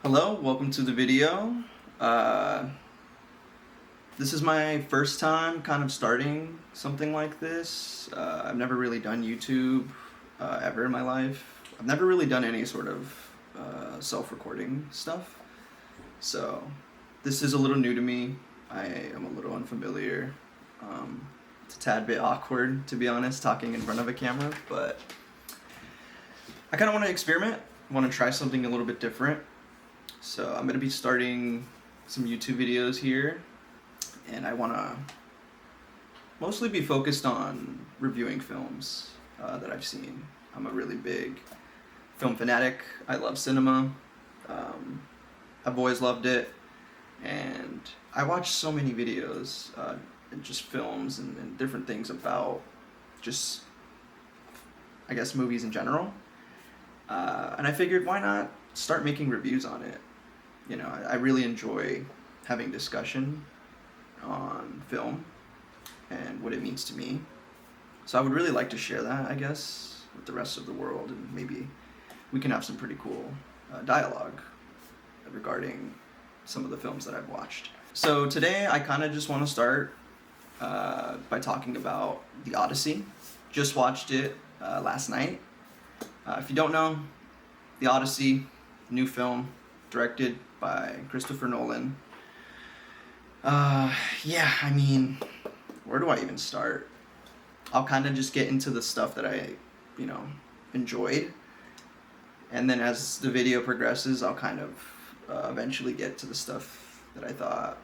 Hello, welcome to the video. This is my first time kind of starting something like this. I've never really done YouTube ever in my life. I've never really done any sort of self-recording stuff. So this is a little new to me. I am a little unfamiliar. It's a tad bit awkward, to be honest, talking in front of a camera, but I kind of want to experiment. I want to try something a little bit different. So I'm going to be starting some YouTube videos here, and I want to mostly be focused on reviewing films that I've seen. I'm a really big film fanatic. I love cinema. I've always loved it, and I watch so many videos and just films and different things about just, I guess, movies in general. And I figured, why not start making reviews on it? You know, I really enjoy having discussion on film and what it means to me. So I would really like to share that, I guess, with the rest of the world, and maybe we can have some pretty cool dialogue regarding some of the films that I've watched. So today I kind of just want to start by talking about the Odyssey. Just watched it last night. If you don't know, the Odyssey, new film, directed by Christopher Nolan. Yeah, I mean, where do I even start? I'll kind of just get into the stuff that I, enjoyed. And then as the video progresses, I'll kind of eventually get to the stuff that I thought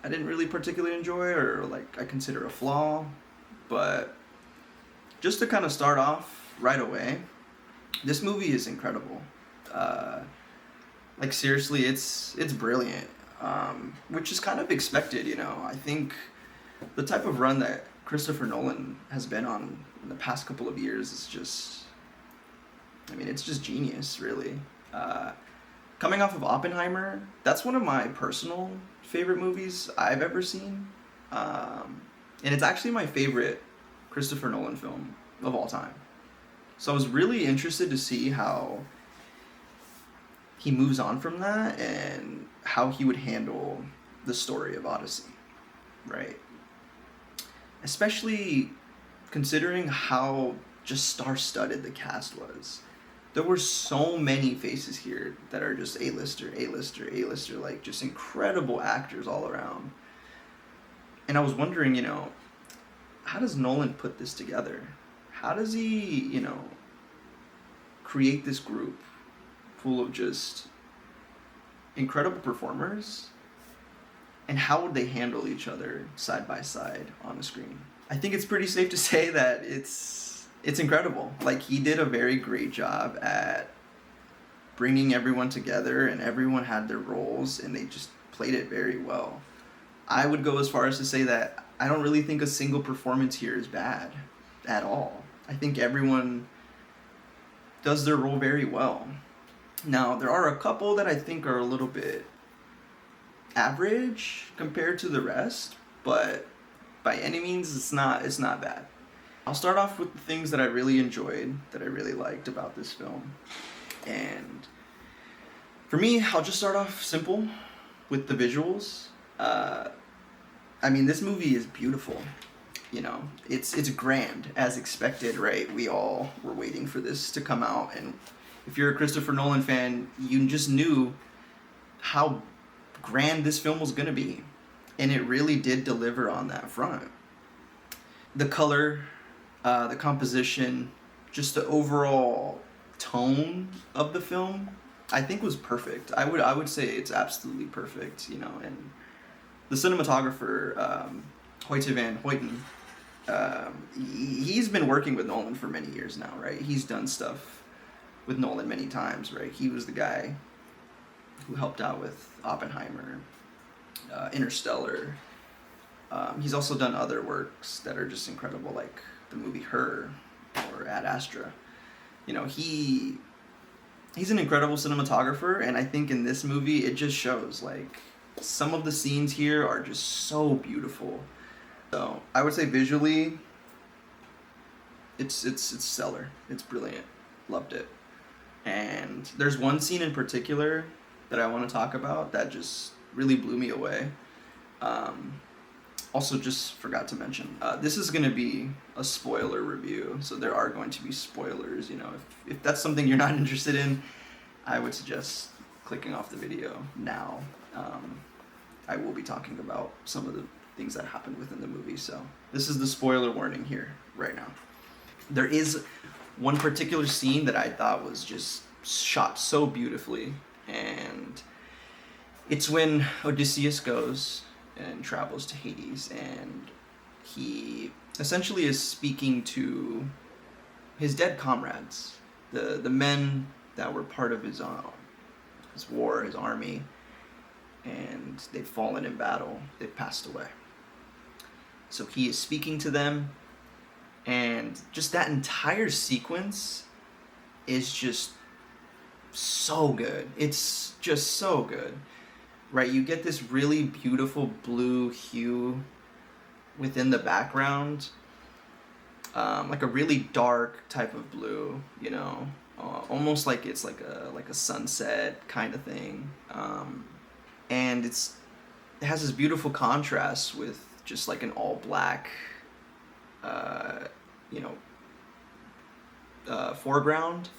I didn't really particularly enjoy, or like I consider a flaw. But just to kind of start off right away, this movie is incredible. Like seriously, it's brilliant, which is kind of expected, I think the type of run that Christopher Nolan has been on in the past couple of years is just, it's just genius, really. Coming off of Oppenheimer, that's one of my personal favorite movies I've ever seen, and it's actually my favorite Christopher Nolan film of all time. So I was really interested to see how he moves on from that and how he would handle the story of Odyssey, right? Especially considering how just star-studded the cast was. There were so many faces here that are just A-lister, like just incredible actors all around. And I was wondering, how does Nolan put this together? How does he, create this group full of just incredible performers, and how would they handle each other side by side on the screen? I think it's pretty safe to say that it's incredible. Like, he did a very great job at bringing everyone together, and everyone had their roles, and they just played it very well. I would go as far as to say that I don't really think a single performance here is bad at all. I think everyone does their role very well. Now, there are a couple that I think are a little bit average compared to the rest, but by any means, it's not bad. I'll start off with the things that I really enjoyed, that I really liked about this film. And for me, I'll just start off simple with the visuals. This movie is beautiful. It's grand, as expected, right? We all were waiting for this to come out, and if you're a Christopher Nolan fan, you just knew how grand this film was going to be, and it really did deliver on that front. The color, the composition, just the overall tone of the film, I think was perfect. I would say it's absolutely perfect, and the cinematographer, Hoyte van Hoyten, he's been working with Nolan for many years now, right? He's done stuff with Nolan many times, right? He was the guy who helped out with Oppenheimer, Interstellar. He's also done other works that are just incredible, like the movie Her or Ad Astra. He's an incredible cinematographer, and I think in this movie it just shows. Like, some of the scenes here are just so beautiful. So I would say visually, it's stellar. It's brilliant. Loved it. And there's one scene in particular that I want to talk about that just really blew me away. Um, Also, just forgot to mention, this is going to be a spoiler review, so there are going to be spoilers. You know, if that's something you're not interested in, I would suggest clicking off the video now. I will be talking about some of the things that happened within the movie, so this is the spoiler warning here right now. There is one particular scene that I thought was just shot so beautifully, and it's when Odysseus goes and travels to Hades, and he essentially is speaking to his dead comrades, the men that were part of his war, his army, and they've fallen in battle, they've passed away. So he is speaking to them, and just that entire sequence is just so good. It's just so good. Right, you get this really beautiful blue hue within the background, like a really dark type of blue, you know, almost like it's like a sunset kind of thing, and it has this beautiful contrast with just like an all black, you know, foreground.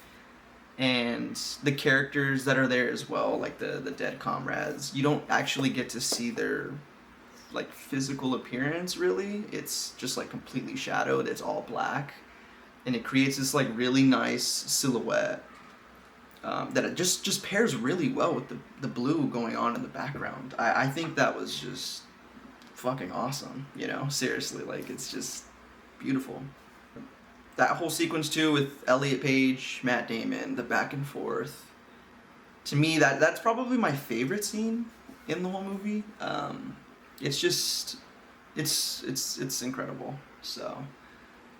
And the characters that are there as well, like the dead comrades, you don't actually get to see their like physical appearance really. It's just like completely shadowed. It's all black, and it creates this like really nice silhouette that it just pairs really well with the blue going on in the background. I think that was just fucking awesome, you know, seriously, like it's just beautiful. That whole sequence too with Elliot Page, Matt Damon, the back and forth. To me, that's probably my favorite scene in the whole movie. It's just, it's incredible. So,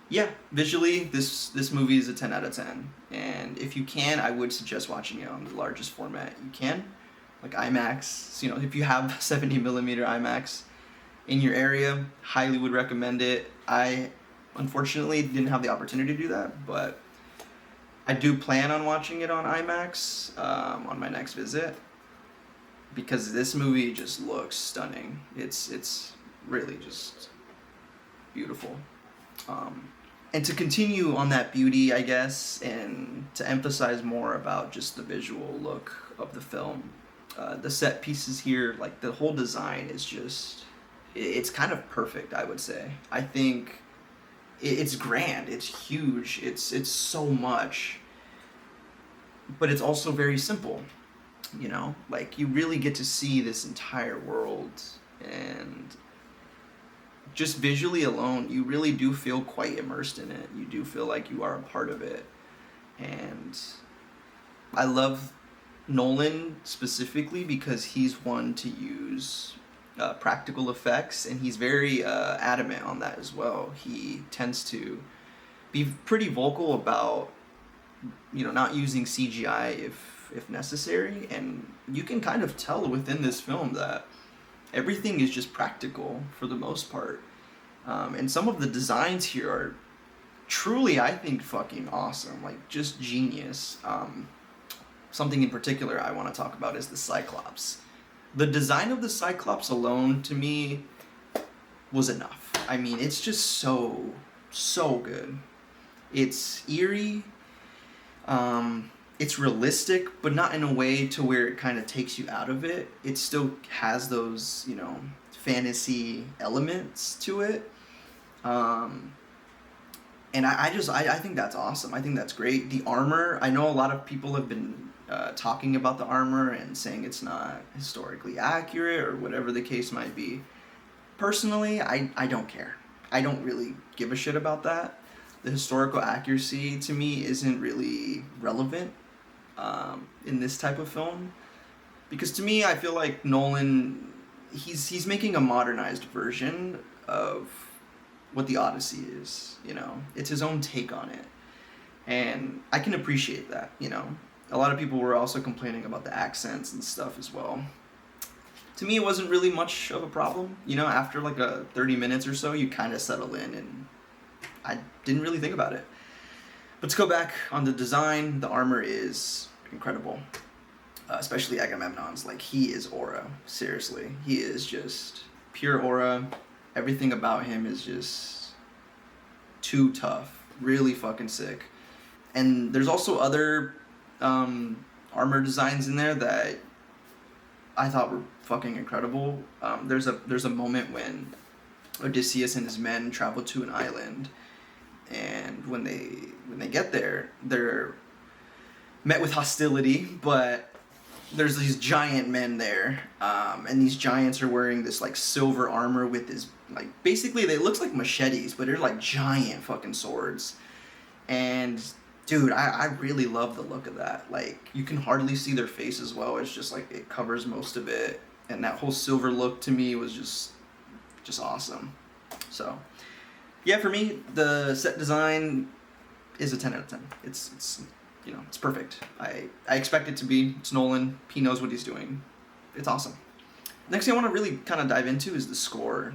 yeah, visually, this movie is a 10 out of 10. And if you can, I would suggest watching it on the largest format you can, like IMAX. So, you know, if you have 70 millimeter IMAX in your area, highly would recommend it. I unfortunately didn't have the opportunity to do that, but I do plan on watching it on IMAX on my next visit, because this movie just looks stunning. It's really just beautiful. And to continue on that beauty, I guess, and to emphasize more about just the visual look of the film, the set pieces here, like the whole design is just, it's kind of perfect, I would say. I think it's grand, it's huge, it's so much, but it's also very simple, you know, like you really get to see this entire world, and just visually alone you really do feel quite immersed in it. You do feel like you are a part of it. And I love Nolan specifically because he's one to use practical effects, and he's very adamant on that as well. He tends to be pretty vocal about, you know, not using CGI if necessary, and you can kind of tell within this film that everything is just practical for the most part. And some of the designs here are truly, I think, fucking awesome, like just genius. Something in particular I want to talk about is the Cyclops. The design of the Cyclops alone, to me, was enough. I mean, it's just so good. It's eerie, it's realistic, but not in a way to where it kind of takes you out of it. It still has those, you know, fantasy elements to it. And I think that's awesome. I think that's great. The armor, I know a lot of people have been talking about the armor and saying it's not historically accurate or whatever the case might be. Personally, I don't care. I don't really give a shit about that. The historical accuracy to me isn't really relevant in this type of film, because to me, I feel like Nolan, he's making a modernized version of what the Odyssey is. You know, it's his own take on it, and I can appreciate that. You know, a lot of people were also complaining about the accents and stuff as well. To me, it wasn't really much of a problem. You know, after like 30 minutes or so, you kind of settle in, and I didn't really think about it. But to go back on the design, the armor is incredible. especially Agamemnon's. Like, he is aura. Seriously, he is just pure aura. Everything about him is just too tough. Really fucking sick. And there's also other armor designs in there that I thought were fucking incredible. There's a moment when Odysseus and his men travel to an island, and when they get there, they're met with hostility, but there's these giant men there, and these giants are wearing this like silver armor with this, like, basically they looks like machetes, but they're like giant fucking swords. And dude, I really love the look of that. Like, you can hardly see their face as well. It's just like it covers most of it, and that whole silver look to me was just awesome. So yeah, for me, the set design is a 10 out of 10. It's it's perfect. I expect it to be. It's Nolan. He knows what he's doing. It's awesome. Next thing I want to really kind of dive into is the score.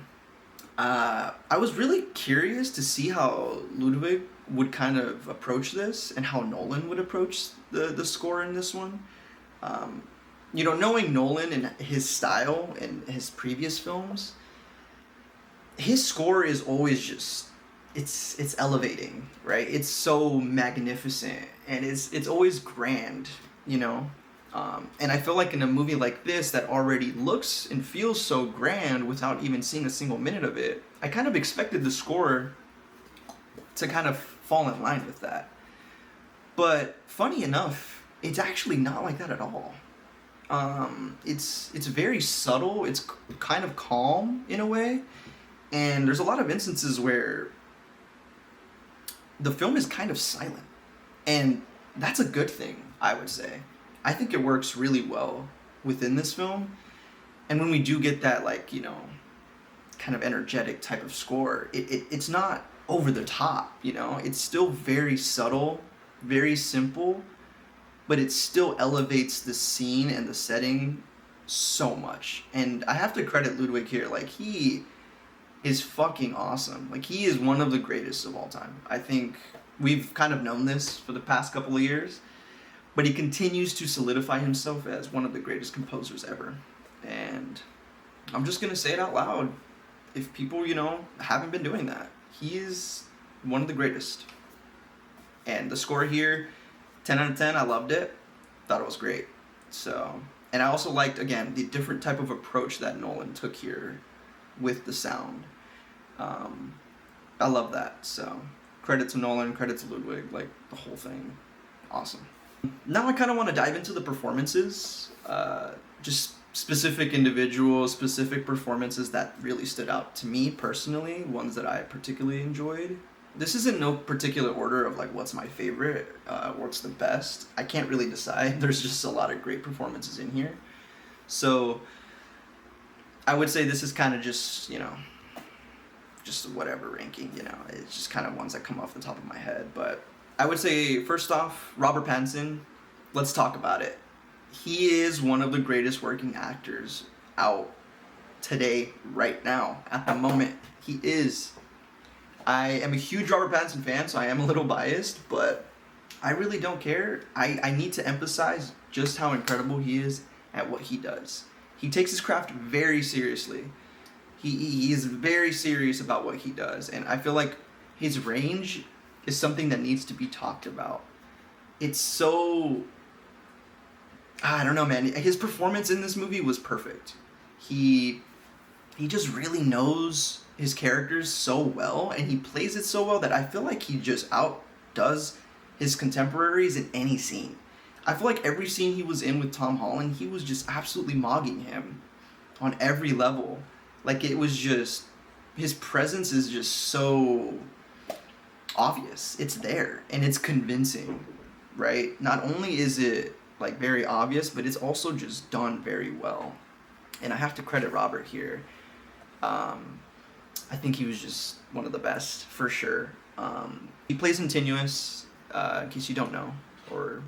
I was really curious to see how Ludwig would kind of approach this, and how Nolan would approach the score in this one. Knowing Nolan and his style and his previous films, his score is always just, it's elevating, right? It's so magnificent, and it's always grand, and I feel like in a movie like this that already looks and feels so grand without even seeing a single minute of it, I kind of expected the score to kind of fall in line with that. But funny enough, it's actually not like that at all. It's very subtle. It's kind of calm in a way, and there's a lot of instances where the film is kind of silent, and that's a good thing, I would say. I think it works really well within this film, and when we do get that, like, kind of energetic type of score, it's not over the top, it's still very subtle, very simple, but it still elevates the scene and the setting so much. And I have to credit Ludwig here. Like, he is fucking awesome. Like, he is one of the greatest of all time. I think we've kind of known this for the past couple of years, but he continues to solidify himself as one of the greatest composers ever. And I'm just gonna say it out loud. If people, haven't been doing that, he is one of the greatest. And the score here, 10 out of 10, I loved it. Thought it was great. So, and I also liked, again, the different type of approach that Nolan took here with the sound. I love that. So, credit to Nolan, credit to Ludwig, like, the whole thing. Awesome. Now I kind of want to dive into the performances. Just specific individuals, specific performances that really stood out to me personally, ones that I particularly enjoyed. This is in no particular order of like what's my favorite, what's the best. I can't really decide. There's just a lot of great performances in here. So I would say this is kind of just, just whatever ranking, it's just kind of ones that come off the top of my head. But I would say, first off, Robert Pattinson, let's talk about it. He is one of the greatest working actors out today, right now, at the moment. He is. I am a huge Robert Pattinson fan, so I am a little biased, but I really don't care. I need to emphasize just how incredible he is at what he does. He takes his craft very seriously. He is very serious about what he does, and I feel like his range is something that needs to be talked about. It's so... I don't know, man. His performance in this movie was perfect. He just really knows his characters so well, and he plays it so well that I feel like he just outdoes his contemporaries in any scene. I feel like every scene he was in with Tom Holland, he was just absolutely mogging him on every level. Like, it was just... his presence is just so obvious. It's there, and it's convincing, right? Not only is it like very obvious, but it's also just done very well. And I have to credit Robert here. I think he was just one of the best, for sure. He plays Continuous, in case you don't know, or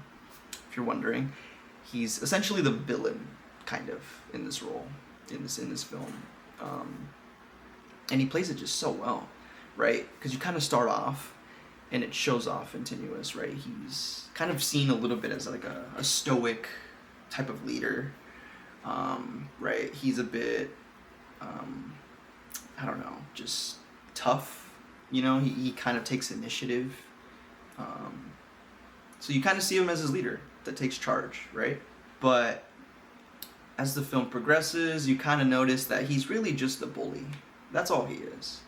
if you're wondering. He's essentially the villain, kind of, in this role, in this film. And he plays it just so well, right? Because you kind of start off, and it shows off Continuous, right? He's kind of seen a little bit as like a stoic type of leader, right? He's a bit, I don't know, just tough. You know, he kind of takes initiative. So you kind of see him as his leader that takes charge, right? But as the film progresses, you kind of notice that he's really just a bully. That's all he is.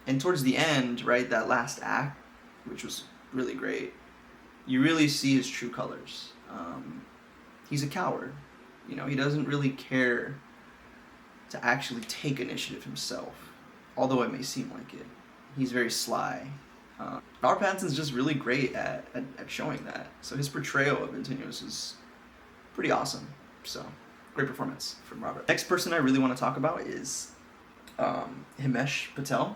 And towards the end, right, that last act, which was really great, you really see his true colors. He's a coward. You know, he doesn't really care to actually take initiative himself, although it may seem like it. He's very sly. Robert Pattinson's just really great at showing that. So his portrayal of Antinous is pretty awesome. So, great performance from Robert. Next person I really want to talk about is Himesh Patel.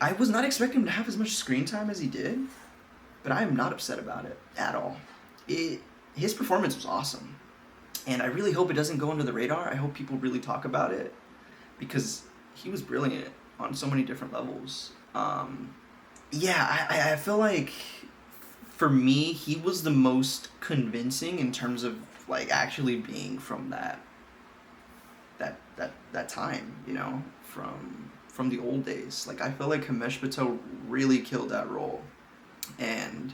I was not expecting him to have as much screen time as he did, but I am not upset about it at all. His performance was awesome, and I really hope it doesn't go under the radar. I hope people really talk about it, because he was brilliant on so many different levels. I feel like for me, he was the most convincing in terms of like actually being from that time, you know, from the old days. Like, I feel like Himesh Patel really killed that role, and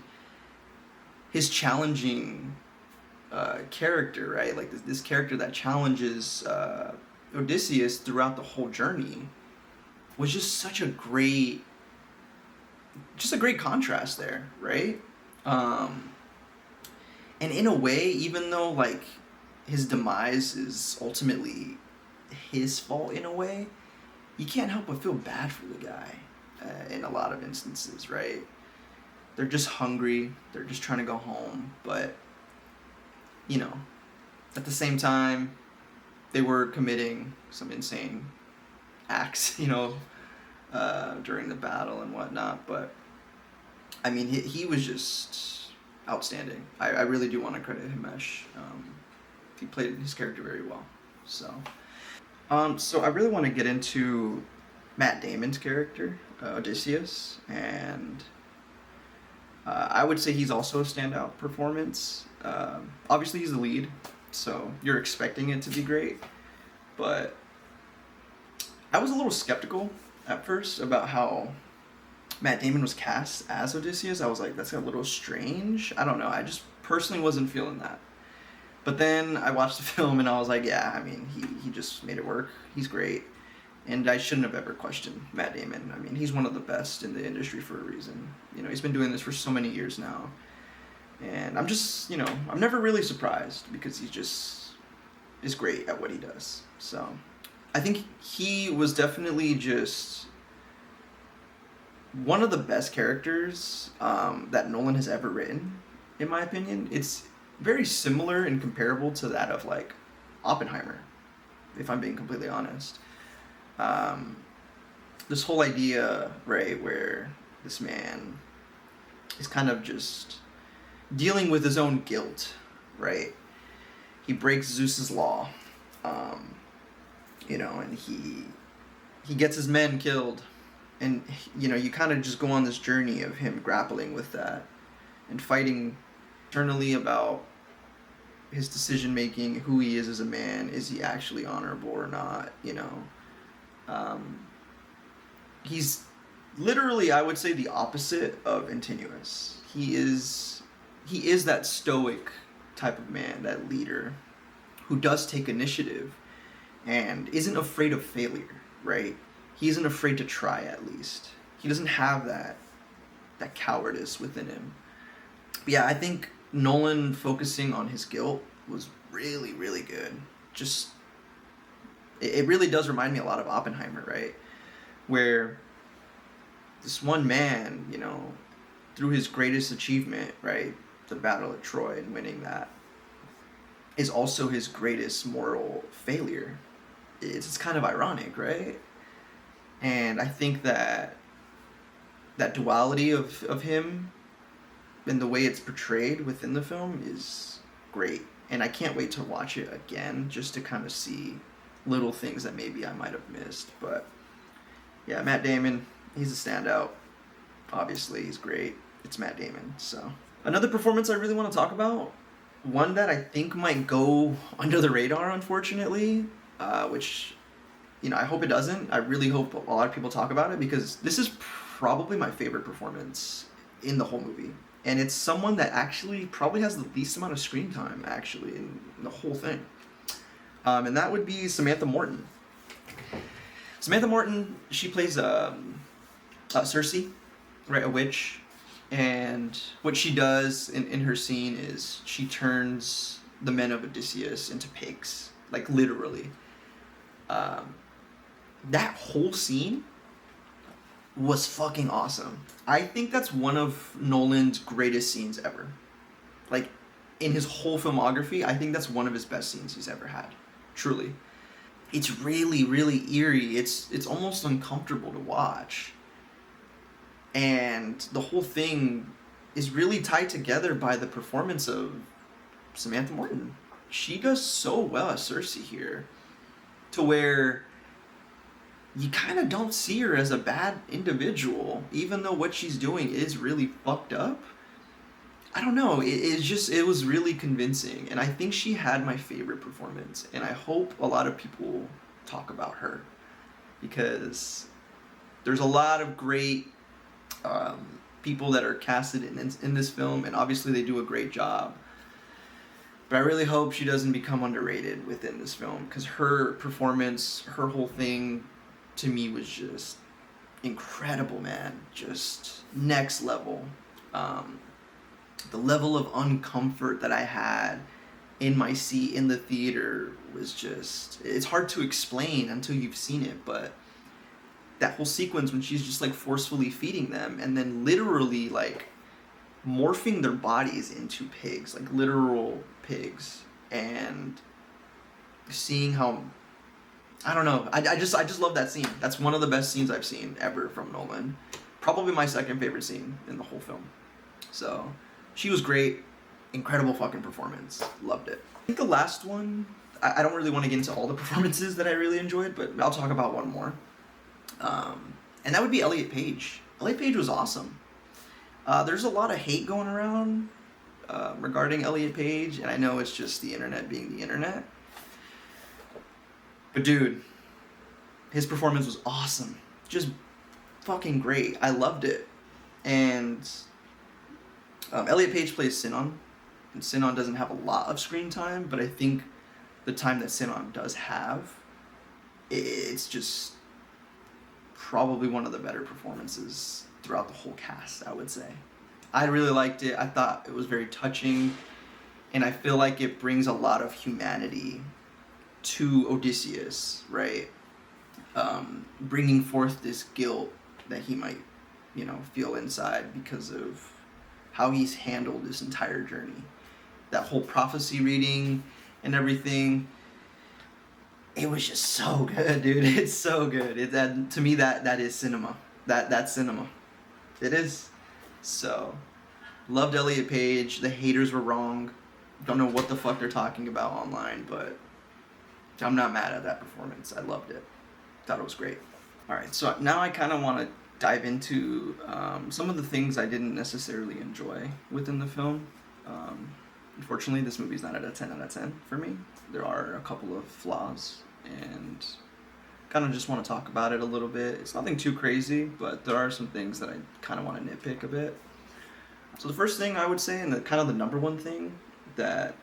his challenging character, right? Like this character that challenges Odysseus throughout the whole journey was just such a great contrast there, right? And in a way, even though like his demise is ultimately his fault in a way, you can't help but feel bad for the guy in a lot of instances, right? They're just hungry, they're just trying to go home, but, you know, at the same time, they were committing some insane acts, you know, during the battle and whatnot. But I mean, he was just outstanding. I really do want to credit Himesh. He played his character very well. So I really want to get into Matt Damon's character, Odysseus, and I would say he's also a standout performance. Obviously, he's the lead, so you're expecting it to be great, but I was a little skeptical at first about how Matt Damon was cast as Odysseus. I was like, that's a little strange. I don't know. I just personally wasn't feeling that. But then I watched the film and I was like, yeah, I mean, he just made it work. He's great. And I shouldn't have ever questioned Matt Damon. I mean, he's one of the best in the industry for a reason. You know, he's been doing this for so many years now. And I'm just, you know, I'm never really surprised, because he just is great at what he does. So I think he was definitely just one of the best characters that Nolan has ever written, in my opinion. It's very similar and comparable to that of like Oppenheimer, if I'm being completely honest. This whole idea, right, where this man is kind of just dealing with his own guilt, right? He breaks Zeus's law, you know, and he gets his men killed, and you know, you kind of just go on this journey of him grappling with that and fighting eternally about his decision making, who he is as a man, is he actually honorable or not, you know. He's literally, I would say, the opposite of Antinous. He is that stoic type of man, that leader who does take initiative and isn't afraid of failure, right? He isn't afraid to try, at least. He doesn't have that cowardice within him. But yeah, I think Nolan focusing on his guilt was really, really good. Just, it really does remind me a lot of Oppenheimer, right? Where this one man, you know, through his greatest achievement, right, the Battle of Troy and winning that, is also his greatest moral failure. It's kind of ironic, right? And I think that duality of him and the way it's portrayed within the film is great. And I can't wait to watch it again, just to kind of see little things that maybe I might have missed. But yeah, Matt Damon, he's a standout. Obviously, he's great. It's Matt Damon. So another performance I really want to talk about One that I think might go under the radar, unfortunately, which, I hope it doesn't. I really hope a lot of people talk about it because this is probably my favorite performance in the whole movie. And it's someone that actually probably has the least amount of screen time, actually, in the whole thing. And that would be Samantha Morton. Samantha Morton, she plays Cersei, right, a witch. And what she does in her scene is she turns the men of Odysseus into pigs, like literally. That whole scene was fucking awesome. I think that's one of Nolan's greatest scenes ever. Like, in his whole filmography, I think that's one of his best scenes he's ever had. Truly. It's really, really eerie. It's almost uncomfortable to watch. And the whole thing is really tied together by the performance of Samantha Morton. She does so well as Cersei here, to where you kind of don't see her as a bad individual, even though what she's doing is really fucked up. I don't know, it was really convincing, and I think she had my favorite performance, and I hope a lot of people talk about her, because there's a lot of great people that are casted in this film, and obviously they do a great job. But I really hope she doesn't become underrated within this film, because her performance, her whole thing, to me was just incredible, man. Just next level. The level of uncomfort that I had in my seat in the theater was just... It's hard to explain until you've seen it, but that whole sequence when she's just like forcefully feeding them and then literally like morphing their bodies into pigs, like literal pigs, and seeing how, I don't know, I just love that scene. That's one of the best scenes I've seen ever from Nolan. Probably my second favorite scene in the whole film. So she was great. Incredible fucking performance. Loved it. I think the last one, I don't really want to get into all the performances that I really enjoyed, but I'll talk about one more. And that would be Elliot Page. Elliot Page was awesome. There's a lot of hate going around regarding Elliot Page, and I know it's just the internet being the internet. But dude, his performance was awesome. Just fucking great. I loved it. And Elliot Page plays Sinon, and Sinon doesn't have a lot of screen time, but I think the time that Sinon does have, it's just probably one of the better performances throughout the whole cast, I would say. I really liked it. I thought it was very touching, and I feel like it brings a lot of humanity to Odysseus, right? Bringing forth this guilt that he might, feel inside because of how he's handled this entire journey. That whole prophecy reading and everything, it was just so good, dude. It's so good. To me, that is cinema. That's cinema. It is. So, loved Elliot Page. The haters were wrong. Don't know what the fuck they're talking about online, but I'm not mad at that performance. I loved it. Thought it was great. Alright, so now I kind of want to dive into some of the things I didn't necessarily enjoy within the film. Unfortunately, this movie's not at a 10 out of 10 for me. There are a couple of flaws, and kind of just want to talk about it a little bit. It's nothing too crazy, but there are some things that I kind of want to nitpick a bit. So the first thing I would say, and the number one thing that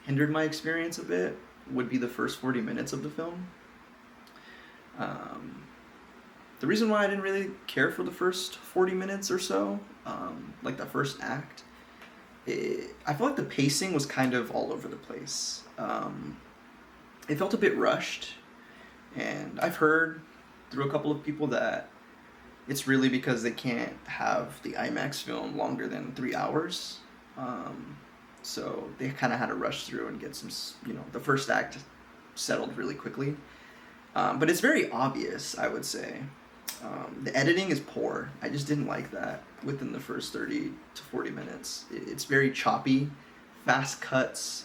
hindered my experience a bit, would be the first 40 minutes of the film. The reason why I didn't really care for the first 40 minutes or so, like the first act, I felt like the pacing was kind of all over the place. It felt a bit rushed, and I've heard through a couple of people that it's really because they can't have the IMAX film longer than 3 hours. So they kind of had to rush through and get some, the first act settled really quickly. But it's very obvious, I would say. The editing is poor. I just didn't like that within the first 30 to 40 minutes. It's very choppy, fast cuts,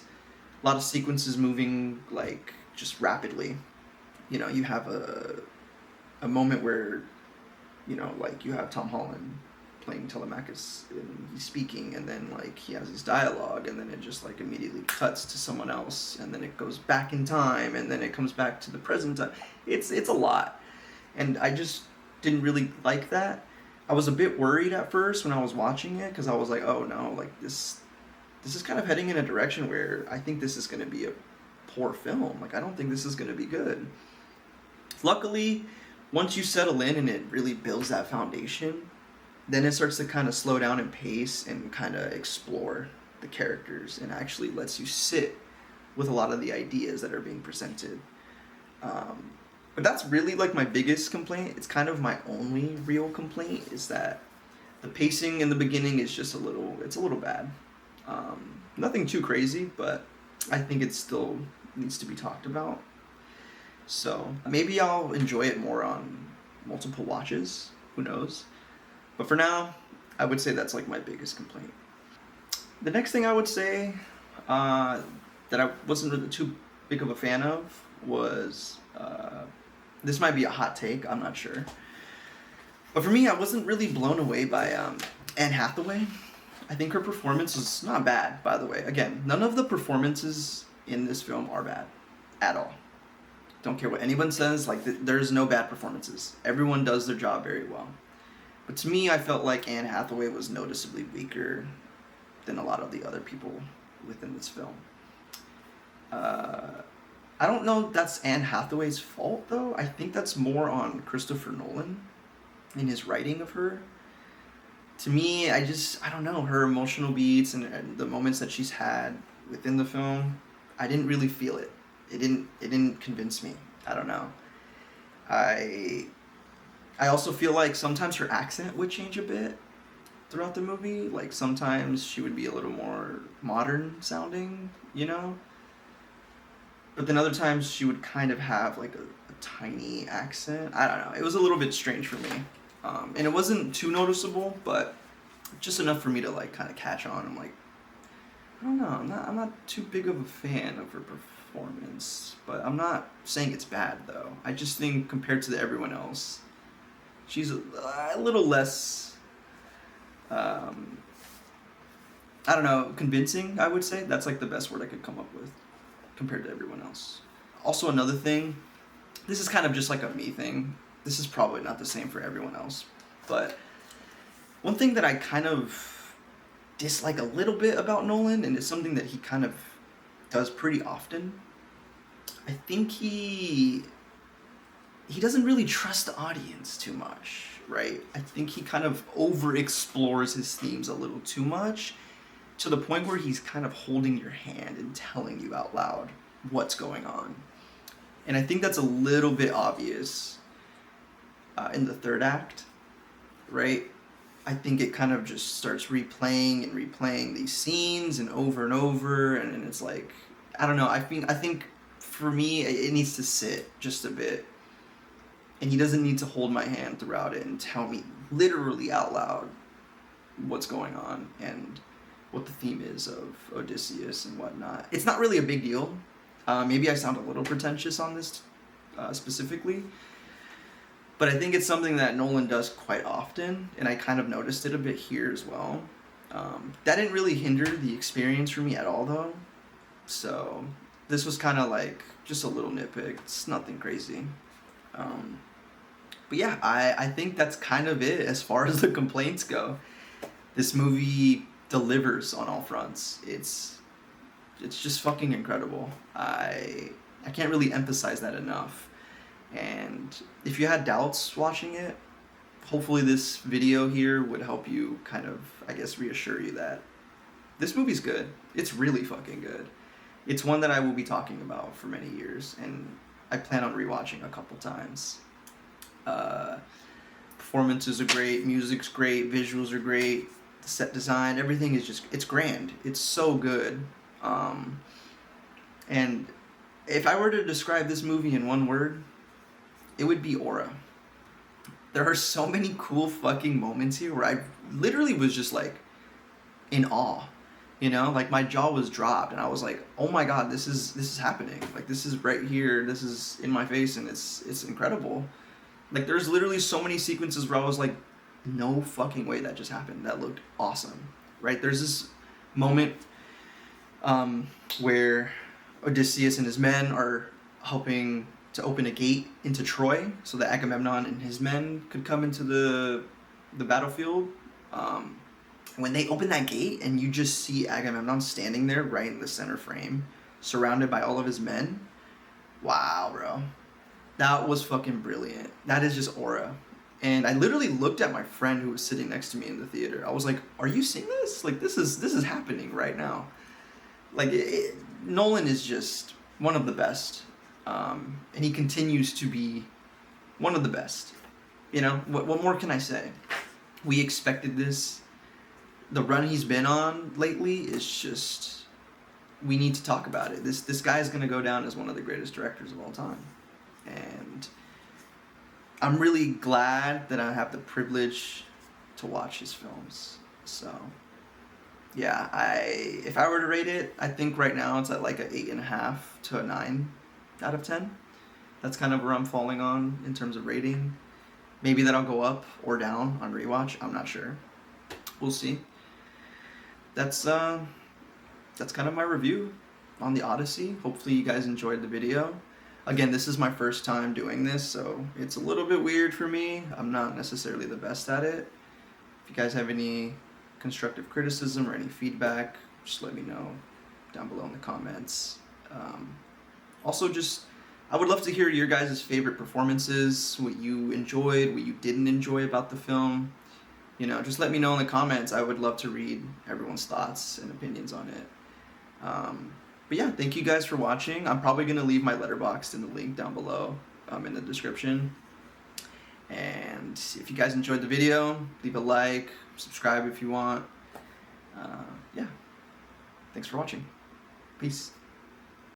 a lot of sequences moving like just rapidly. You have a moment where, like you have Tom Holland playing Telemachus and he's speaking, and then like he has his dialogue, and then it just like immediately cuts to someone else, and then it goes back in time, and then it comes back to the present time. It's a lot, and I just didn't really like that. I was a bit worried at first when I was watching it, because I was like, oh no, like this is kind of heading in a direction where I think this is going to be a poor film. Like, I don't think this is going to be good. Luckily, once you settle in and it really builds that foundation, then it starts to kind of slow down in pace and kind of explore the characters, and actually lets you sit with a lot of the ideas that are being presented. But that's really like my biggest complaint. It's kind of my only real complaint, is that the pacing in the beginning is just a little bad. Nothing too crazy, but I think it still needs to be talked about. So maybe I'll enjoy it more on multiple watches. Who knows? But for now, I would say that's like my biggest complaint. The next thing I would say that I wasn't really too big of a fan of was, this might be a hot take, I'm not sure. But for me, I wasn't really blown away by Anne Hathaway. I think her performance is not bad, by the way. Again, none of the performances in this film are bad at all. Don't care what anyone says, like there's no bad performances. Everyone does their job very well. But to me, I felt like Anne Hathaway was noticeably weaker than a lot of the other people within this film. I don't know if that's Anne Hathaway's fault, though. I think that's more on Christopher Nolan in his writing of her. To me, I don't know, her emotional beats and the moments that she's had within the film, I didn't really feel it. It didn't convince me. I don't know. I also feel like sometimes her accent would change a bit throughout the movie. Like sometimes she would be a little more modern sounding, you know? But then other times she would kind of have like a tiny accent. I don't know. It was a little bit strange for me. And it wasn't too noticeable, but just enough for me to like kind of catch on. I'm like, I don't know. I'm not too big of a fan of her performance, but I'm not saying it's bad though. I just think compared to everyone else, she's a little less, I don't know, convincing, I would say. That's like the best word I could come up with compared to everyone else. Also, another thing, this is kind of just like a me thing. This is probably not the same for everyone else, but one thing that I kind of dislike a little bit about Nolan, and it's something that he kind of does pretty often, I think he doesn't really trust the audience too much, right? I think he kind of over-explores his themes a little too much, to the point where he's kind of holding your hand and telling you out loud what's going on. And I think that's a little bit obvious in the third act, right? I think it kind of just starts replaying these scenes and over, and it's like, I don't know, I think for me, it needs to sit just a bit. And he doesn't need to hold my hand throughout it and tell me literally out loud what's going on and what the theme is of Odysseus and whatnot. It's not really a big deal. Maybe I sound a little pretentious on this specifically, but I think it's something that Nolan does quite often, and I kind of noticed it a bit here as well. That didn't really hinder the experience for me at all, though. So this was kind of like just a little nitpick. It's nothing crazy. But yeah, I think that's kind of it as far as the complaints go. This movie delivers on all fronts. It's just fucking incredible. I can't really emphasize that enough. And if you had doubts watching it, hopefully this video here would help you kind of, I guess, reassure you that this movie's good. It's really fucking good. It's one that I will be talking about for many years, and I plan on rewatching a couple times. Performances are great, music's great, visuals are great, the set design, everything is just, it's grand. It's so good. And if I were to describe this movie in one word, it would be aura. There are so many cool fucking moments here where I literally was just like in awe, you know, like my jaw was dropped and I was like, oh my god, this is happening. Like this is right here, this is in my face, and it's incredible. Like there's literally so many sequences where I was like no fucking way that just happened. That looked awesome, right? There's this moment where Odysseus and his men are helping to open a gate into Troy so that Agamemnon and his men could come into the battlefield. When they open that gate and you just see Agamemnon standing there right in the center frame, surrounded by all of his men, wow, bro. That was fucking brilliant. That is just aura. And I literally looked at my friend who was sitting next to me in the theater. I was like, "Are you seeing this? Like, this is happening right now." Like, Nolan is just one of the best, and he continues to be one of the best. You know, what more can I say? We expected this. The run he's been on lately is just, we need to talk about it. This guy is gonna go down as one of the greatest directors of all time, and I'm really glad that I have the privilege to watch his films. So, yeah, if I were to rate it, I think right now it's at like an 8.5 to a 9 out of 10. That's kind of where I'm falling on in terms of rating. Maybe that'll go up or down on rewatch. I'm not sure. We'll see. That's kind of my review on the Odyssey. Hopefully you guys enjoyed the video. Again, this is my first time doing this, so it's a little bit weird for me. I'm not necessarily the best at it. If you guys have any constructive criticism or any feedback, just let me know down below in the comments. Also, I would love to hear your guys' favorite performances, what you enjoyed, what you didn't enjoy about the film. You know, just let me know in the comments. I would love to read everyone's thoughts and opinions on it. But yeah, thank you guys for watching. I'm probably going to leave my Letterboxd in the link down below in the description. And if you guys enjoyed the video, leave a like, subscribe if you want. Yeah, thanks for watching. Peace.